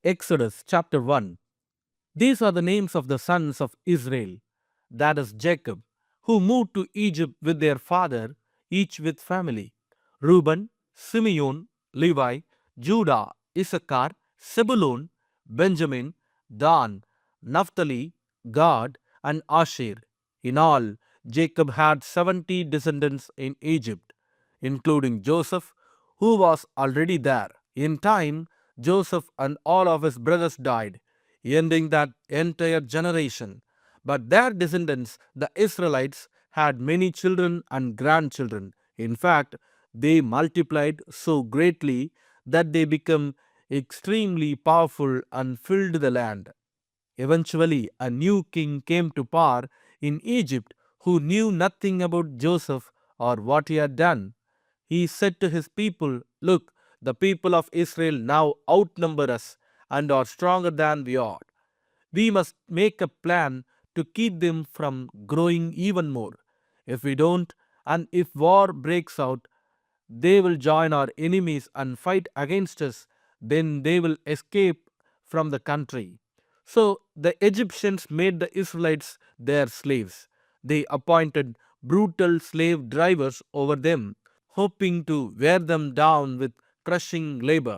Exodus chapter 1. These are the names of the sons of Israel, that is Jacob, who moved to Egypt with their father, each with family: Reuben, Simeon, Levi, Judah, Issachar, Zebulun, Benjamin, Dan, Naphtali, Gad, and Asher. In all, Jacob had 70 descendants in Egypt, including Joseph, who was already there. In time, Joseph and all of his brothers died, ending that entire generation. But their descendants, the Israelites, had many children and grandchildren. In fact, they multiplied so greatly that they became extremely powerful and filled the land. Eventually, a new king came to power in Egypt who knew nothing about Joseph or what he had done. He said to his people, "Look, the people of Israel now outnumber us and are stronger than we are. We must make a plan to keep them from growing even more. If we don't, and if war breaks out, they will join our enemies and fight against us. Then they will escape from the country." So the Egyptians made the Israelites their slaves. They appointed brutal slave drivers over them, hoping to wear them down with crushing labor.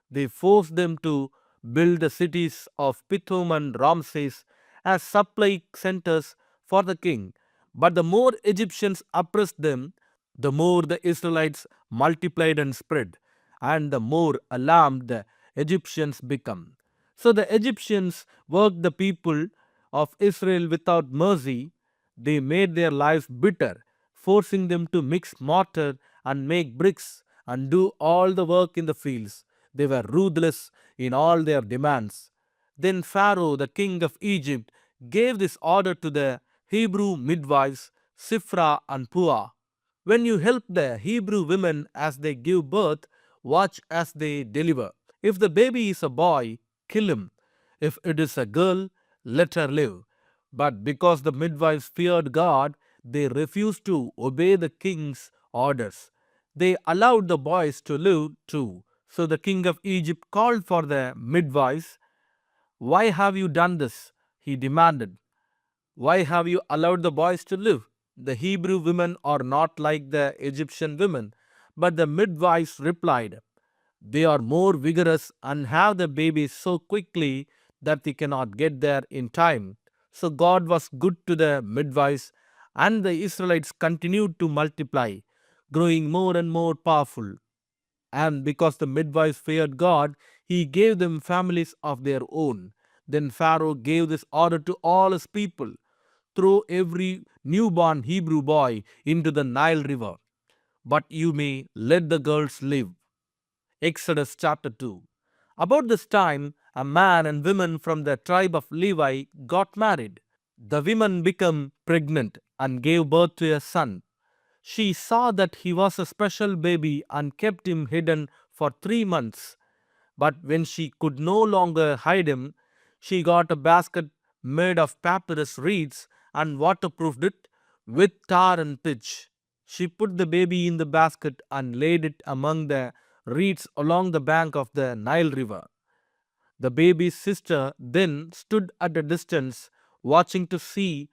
They forced them to build the cities of Pithom and Ramses as supply centers for the king. But the more Egyptians oppressed them, the more the Israelites multiplied and spread, and the more alarmed the Egyptians become. So the Egyptians worked the people of Israel without mercy. They made their lives bitter, forcing them to mix mortar and make bricks and do all the work in the fields. They were ruthless in all their demands. Then Pharaoh, the king of Egypt, gave this order to the Hebrew midwives, Sifra and Puah: "When you help the Hebrew women as they give birth, watch as they deliver. If the baby is a boy, kill him. If it is a girl, let her live." But because the midwives feared God, they refused to obey the king's orders. They allowed the boys to live too. So the king of Egypt called for the midwives. "Why have you done this?" he demanded. "Why have you allowed the boys to live? The Hebrew women are not like the Egyptian women." But the midwives replied, "They are more vigorous and have the babies so quickly that they cannot get there in time." So God was good to the midwives, and the Israelites continued to multiply, growing more and more powerful. And because the midwives feared God, he gave them families of their own. Then Pharaoh gave this order to all his people: "Throw every newborn Hebrew boy into the Nile River, but you may let the girls live." Exodus chapter 2. About this time, a man and woman from the tribe of Levi got married. The woman became pregnant and gave birth to a son. She saw that he was a special baby and kept him hidden for 3 months. But when she could no longer hide him, she got a basket made of papyrus reeds and waterproofed it with tar and pitch. She put the baby in the basket and laid it among the reeds along the bank of the Nile River. The baby's sister then stood at a distance, watching to see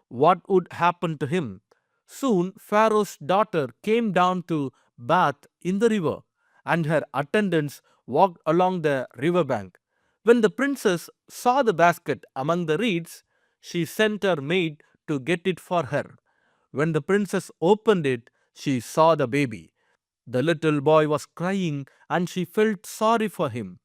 what would happen to him. Soon Pharaoh's daughter came down to bathe in the river, and her attendants walked along the riverbank. When the princess saw the basket among the reeds, she sent her maid to get it for her. When the princess opened it, she saw the baby. The little boy was crying, and she felt sorry for him.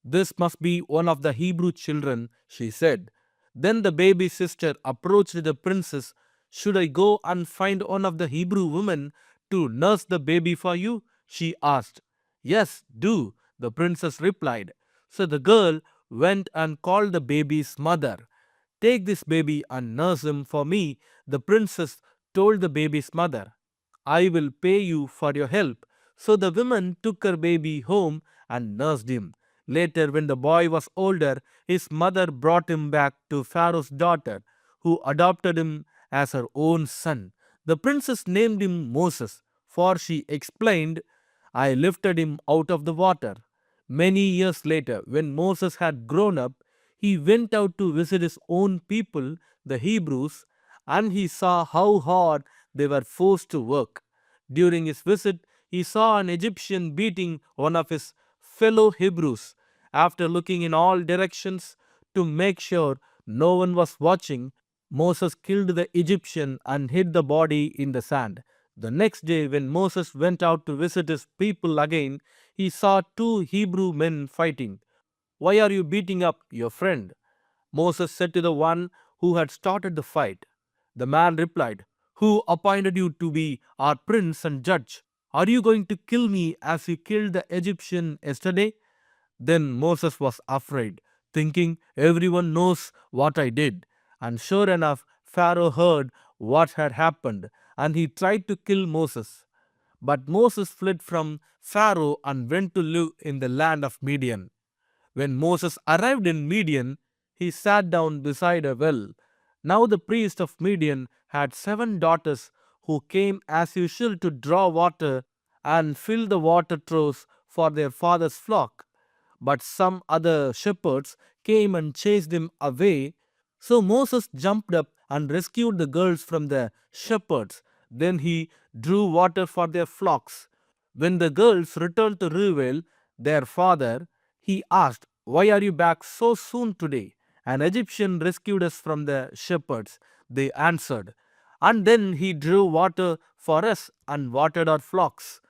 "This must be one of the Hebrew children," she said. Then the baby's sister approached the princess. "Should I go and find one of the Hebrew women to nurse the baby for you?" she asked. "Yes, do," the princess replied. So the girl went and called the baby's mother. "Take this baby and nurse him for me," the princess told the baby's mother. "I will pay you for your help." So the woman took her baby home and nursed him. Later, when the boy was older, his mother brought him back to Pharaoh's daughter, who adopted him as her own son. The princess named him Moses, for she explained, "I lifted him out of the water." Many years later, when Moses had grown up, he went out to visit his own people, the Hebrews, and he saw how hard they were forced to work. During his visit, he saw an Egyptian beating one of his fellow Hebrews. After looking in all directions to make sure no one was watching, Moses killed the Egyptian and hid the body in the sand. The next day, when Moses went out to visit his people again, he saw two Hebrew men fighting. "Why are you beating up your friend?" Moses said to the one who had started the fight. The man replied, "Who appointed you to be our prince and judge? Are you going to kill me as you killed the Egyptian yesterday?" Then Moses was afraid, thinking, "Everyone knows what I did." And sure enough, Pharaoh heard what had happened, and he tried to kill Moses. But Moses fled from Pharaoh and went to live in the land of Midian. When Moses arrived in Midian, he sat down beside a well. Now the priest of Midian had 7 daughters who came as usual to draw water and fill the water troughs for their father's flock. But some other shepherds came and chased them away. So Moses jumped up and rescued the girls from the shepherds. Then he drew water for their flocks. When the girls returned to Reuel, their father, he asked, "Why are you back so soon today?" "An Egyptian rescued us from the shepherds," they answered. "And then he drew water for us and watered our flocks."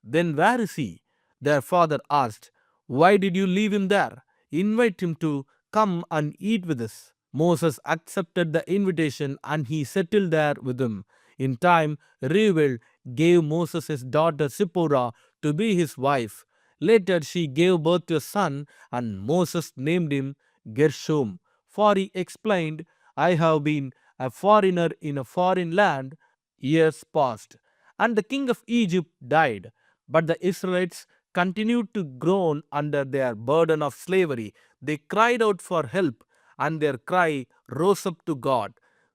"Then where is he?" their father asked. "Why did you leave him there? Invite him to come and eat with us." Moses accepted the invitation and he settled there with them. In time, Reuel gave Moses his daughter Zipporah to be his wife. Later, she gave birth to a son, and Moses named him Gershom, for he explained, "I have been a foreigner in a foreign land years past." And the king of Egypt died, but the Israelites continued to groan under their burden of slavery. They cried out for help, and their cry rose up to God.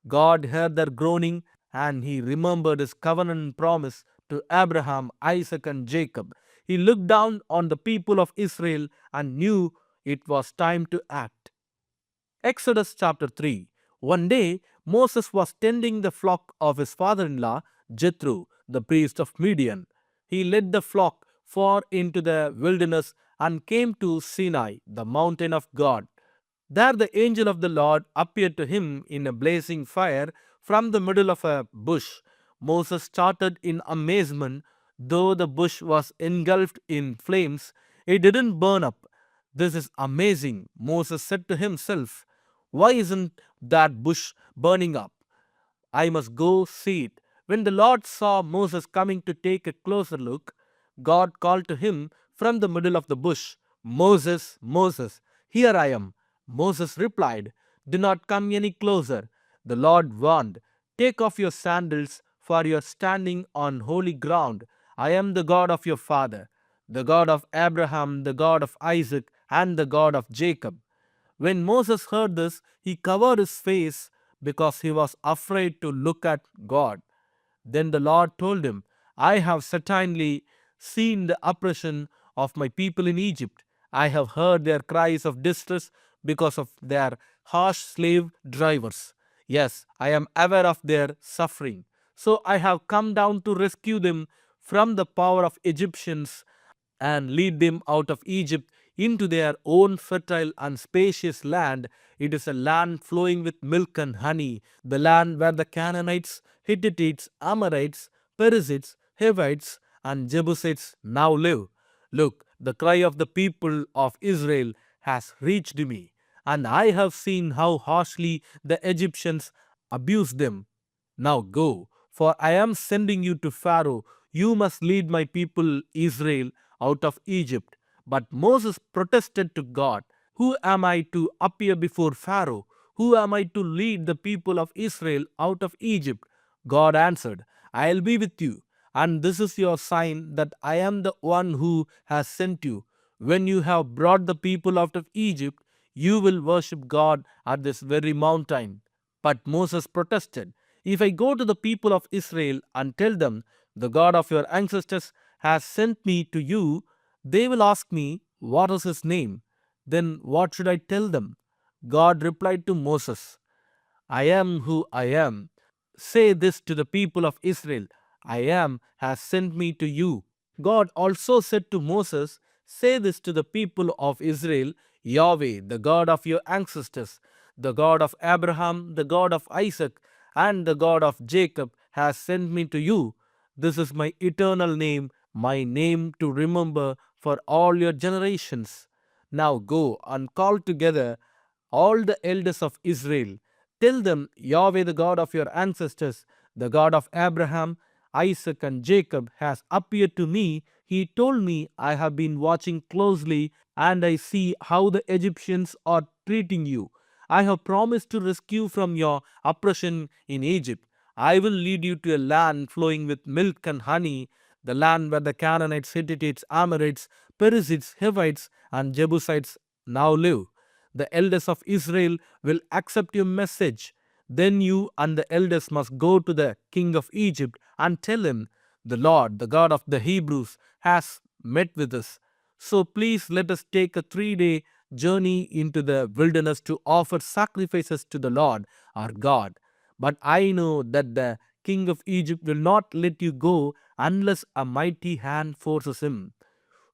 God heard their groaning, and he remembered his covenant promise to Abraham, Isaac, and Jacob. He looked down on the people of Israel and knew it was time to act. Exodus chapter 3. One day, Moses was tending the flock of his father in law, Jethro, the priest of Midian. He led the flock far into the wilderness and came to Sinai, the mountain of God. There, the angel of the Lord appeared to him in a blazing fire from the middle of a bush. Moses started in amazement. Though the bush was engulfed in flames, it didn't burn up. "This is amazing," Moses said to himself. "Why isn't that bush burning up? I must go see it." When the Lord saw Moses coming to take a closer look, God called to him from the middle of the bush, "Moses, Moses." "Here I am," Moses replied. "Do not come any closer." The Lord warned, "Take off your sandals, for you are standing on holy ground. I am the God of your father, the God of Abraham, the God of Isaac, and the God of Jacob." When Moses heard this, he covered his face because he was afraid to look at God. Then the Lord told him, "I have certainly seen the oppression of my people in Egypt. I have heard their cries of distress because of their harsh slave drivers. Yes, I am aware of their suffering. So I have come down to rescue them from the power of Egyptians and lead them out of Egypt into their own fertile and spacious land. It is a land flowing with milk and honey, the land where the Canaanites, Hittites, Amorites, Perizzites, Hivites, and Jebusites now live. Look, the cry of the people of Israel has reached me, and I have seen how harshly the Egyptians abuse them. Now go, for I am sending you to Pharaoh. You must lead my people Israel out of Egypt." But Moses protested to God, "Who am I to appear before Pharaoh? Who am I to lead the people of Israel out of Egypt?" God answered, "I will be with you, and this is your sign that I am the one who has sent you. When you have brought the people out of Egypt, you will worship God at this very mountain." But Moses protested, "If I go to the people of Israel and tell them, 'The God of your ancestors has sent me to you,' they will ask me, What is his name? Then what should I tell them? God replied to Moses, I am who I am. Say this to the people of Israel, I am has sent me to you. God also said to Moses, say this to the people of Israel, Yahweh, the God of your ancestors, the God of Abraham, the God of Isaac, and the God of Jacob has sent me to you. This is my eternal name, my name to remember for all your generations. Now go and call together all the elders of Israel. Tell them, Yahweh, the God of your ancestors, the God of Abraham, Isaac, and Jacob, has appeared to me. He told me, I have been watching closely, and I see how the Egyptians are treating you. I have promised to rescue from your oppression in Egypt. I will lead you to a land flowing with milk and honey, the land where the Canaanites, Hittites, Amorites, Perizzites, Hivites, and Jebusites now live. The elders of Israel will accept your message. Then you and the elders must go to the king of Egypt and tell him, the Lord, the God of the Hebrews, has met with us. So please let us take a 3-day journey into the wilderness to offer sacrifices to the Lord our God. But I know that the king of Egypt will not let you go unless a mighty hand forces him.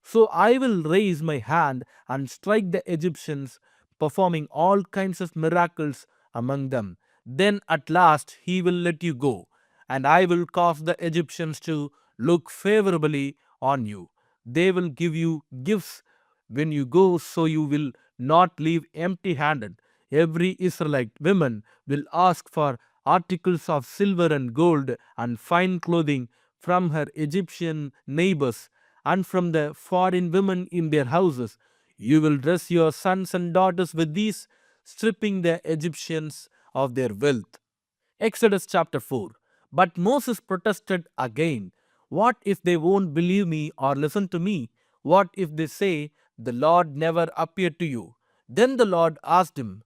So I will raise my hand and strike the Egyptians, performing all kinds of miracles among them. Then at last he will let you go, and I will cause the Egyptians to look favorably on you. They will give you gifts when you go, so you will not leave empty handed. Every Israelite woman will ask for articles of silver and gold and fine clothing from her Egyptian neighbors and from the foreign women in their houses. You will dress your sons and daughters with these, stripping the Egyptians of their wealth. Exodus chapter 4. But Moses protested again. What if they won't believe me or listen to me? What if they say, the Lord never appeared to you? Then the Lord asked him,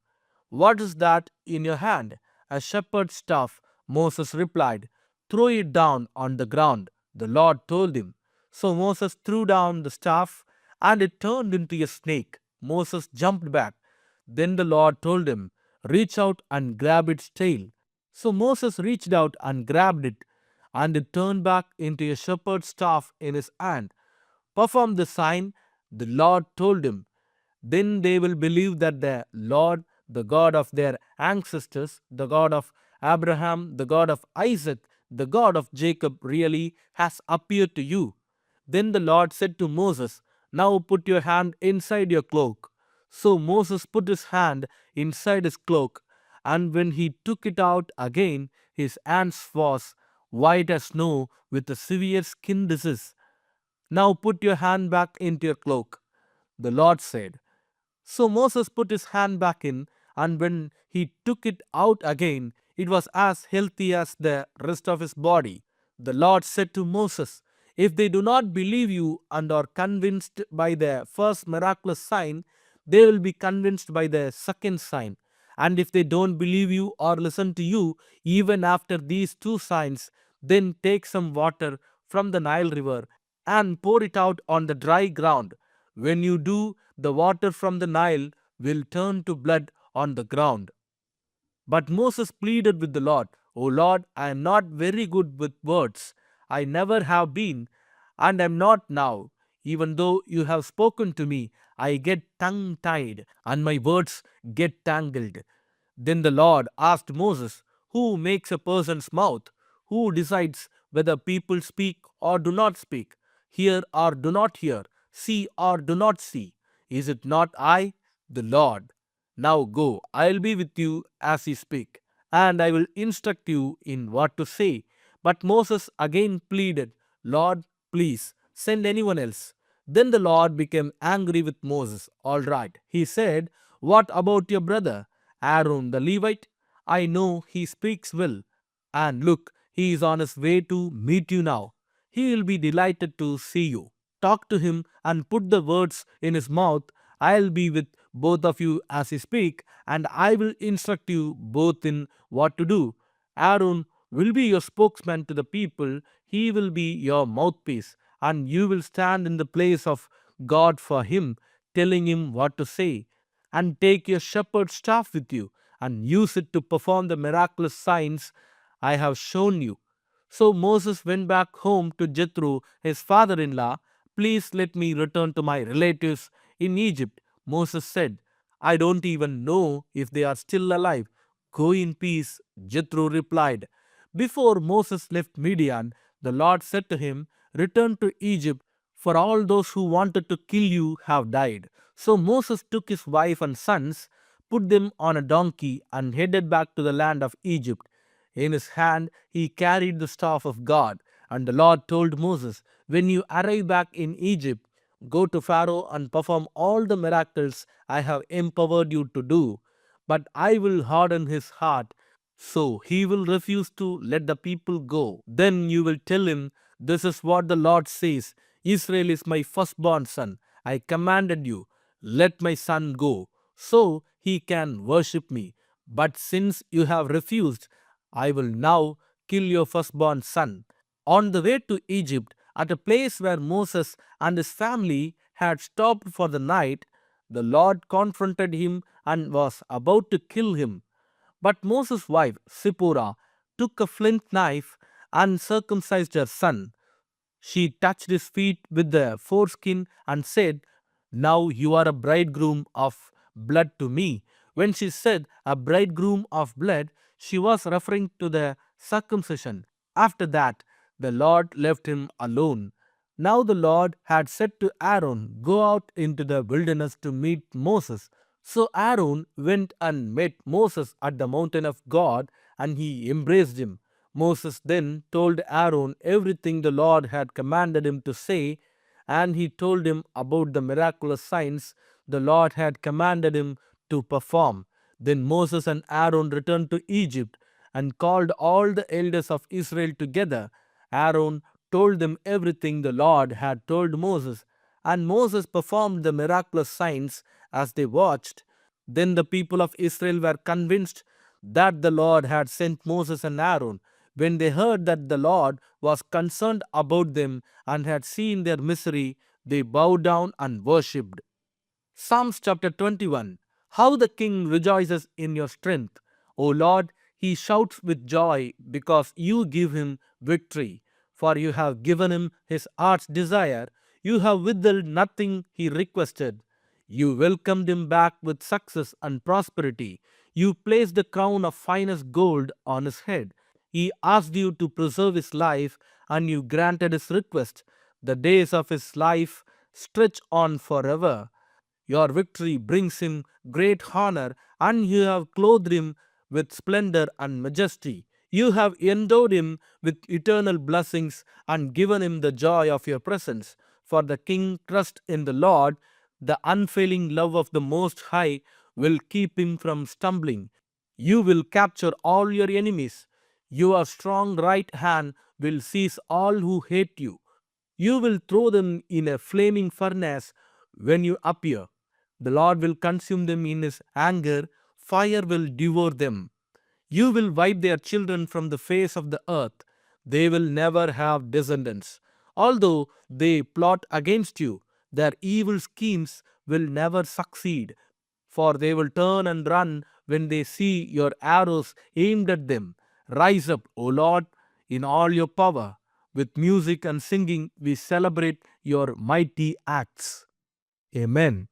what is that in your hand? A shepherd's staff. Moses replied, throw it down on the ground. The Lord told him. So Moses threw down the staff, and it turned into a snake. Moses jumped back. Then the Lord told him, reach out and grab its tail. So Moses reached out and grabbed it, and it turned back into a shepherd's staff in his hand. Perform the sign, the Lord told him. Then they will believe that the Lord, the God of their ancestors, the God of Abraham, the God of Isaac, the God of Jacob, really has appeared to you. Then the Lord said to Moses, now put your hand inside your cloak. So Moses put his hand inside his cloak, and when he took it out again, his hands was white as snow with a severe skin disease. Now put your hand back into your cloak, the Lord said. So Moses put his hand back in, and when he took it out again, it was as healthy as the rest of his body. The Lord said to Moses, if they do not believe you and are convinced by the first miraculous sign, they will be convinced by the second sign. And if they don't believe you or listen to you, even after these two signs, then take some water from the Nile River and pour it out on the dry ground. When you do, the water from the Nile will turn to blood on the ground. But Moses pleaded with the Lord, O Lord, I am not very good with words. I never have been, and am not now. Even though you have spoken to me, I get tongue tied, and my words get tangled. Then the Lord asked Moses, who makes a person's mouth? Who decides whether people speak or do not speak? Hear or do not hear? See or do not see? Is it not I, the Lord? Now go, I will be with you as you speak, and I will instruct you in what to say. But Moses again pleaded, Lord, please send anyone else. Then the Lord became angry with Moses. All right, he said, what about your brother, Aaron the Levite? I know he speaks well. And look, he is on his way to meet you now. He will be delighted to see you. Talk to him and put the words in his mouth. I'll be with both of you as you speak, and I will instruct you both in what to do. Aaron will be your spokesman to the people. He will be your mouthpiece, and you will stand in the place of God for him, telling him what to say. And take your shepherd's staff with you and use it to perform the miraculous signs I have shown you. So Moses went back home to Jethro, his father in law. Please let me return to my relatives in Egypt. Moses said, I don't even know if they are still alive. Go in peace, Jethro replied. Before Moses left Midian, the Lord said to him, Return to Egypt, for all those who wanted to kill you have died. So Moses took his wife and sons, put them on a donkey, and headed back to the land of Egypt. In his hand he carried the staff of God. And the Lord told Moses, When you arrive back in Egypt, go to Pharaoh and perform all the miracles I have empowered you to do. But I will harden his heart, so he will refuse to let the people go. Then you will tell him, This is what the Lord says: Israel is my firstborn son. I commanded you, let my son go, so he can worship me. But since you have refused, I will now kill your firstborn son. On the way to Egypt, at a place where Moses and his family had stopped for the night, the Lord confronted him and was about to kill him. But Moses' wife, Zipporah, took a flint knife and circumcised her son. She touched his feet with the foreskin and said, Now you are a bridegroom of blood to me. When she said a bridegroom of blood, she was referring to the circumcision. After that, the Lord left him alone. Now the Lord had said to Aaron, Go out into the wilderness to meet Moses. So Aaron went and met Moses at the mountain of God, and he embraced him. Moses then told Aaron everything the Lord had commanded him to say, and he told him about the miraculous signs the Lord had commanded him to perform. Then Moses and Aaron returned to Egypt and called all the elders of Israel together. Aaron told them everything the Lord had told Moses, and Moses performed the miraculous signs as they watched. Then the people of Israel were convinced that the Lord had sent Moses and Aaron. When they heard that the Lord was concerned about them and had seen their misery, they bowed down and worshipped. Psalms chapter 21. How the king rejoices in your strength. O Lord, he shouts with joy because you give him victory. For you have given him his heart's desire. You have withheld nothing he requested. You welcomed him back with success and prosperity. You placed the crown of finest gold on his head. He asked you to preserve his life, and you granted his request. The days of his life stretch on forever. Your victory brings him great honor, and you have clothed him with splendor and majesty. You have endowed him with eternal blessings and given him the joy of your presence. For the king trusts in the Lord. The unfailing love of the Most High will keep him from stumbling. You will capture all your enemies. Your strong right hand will seize all who hate you. You will throw them in a flaming furnace when you appear. The Lord will consume them in his anger. Fire will devour them. You will wipe their children from the face of the earth. They will never have descendants. Although they plot against you, their evil schemes will never succeed. For they will turn and run when they see your arrows aimed at them. Rise up, O Lord, in all your power. With music and singing, we celebrate your mighty acts. Amen.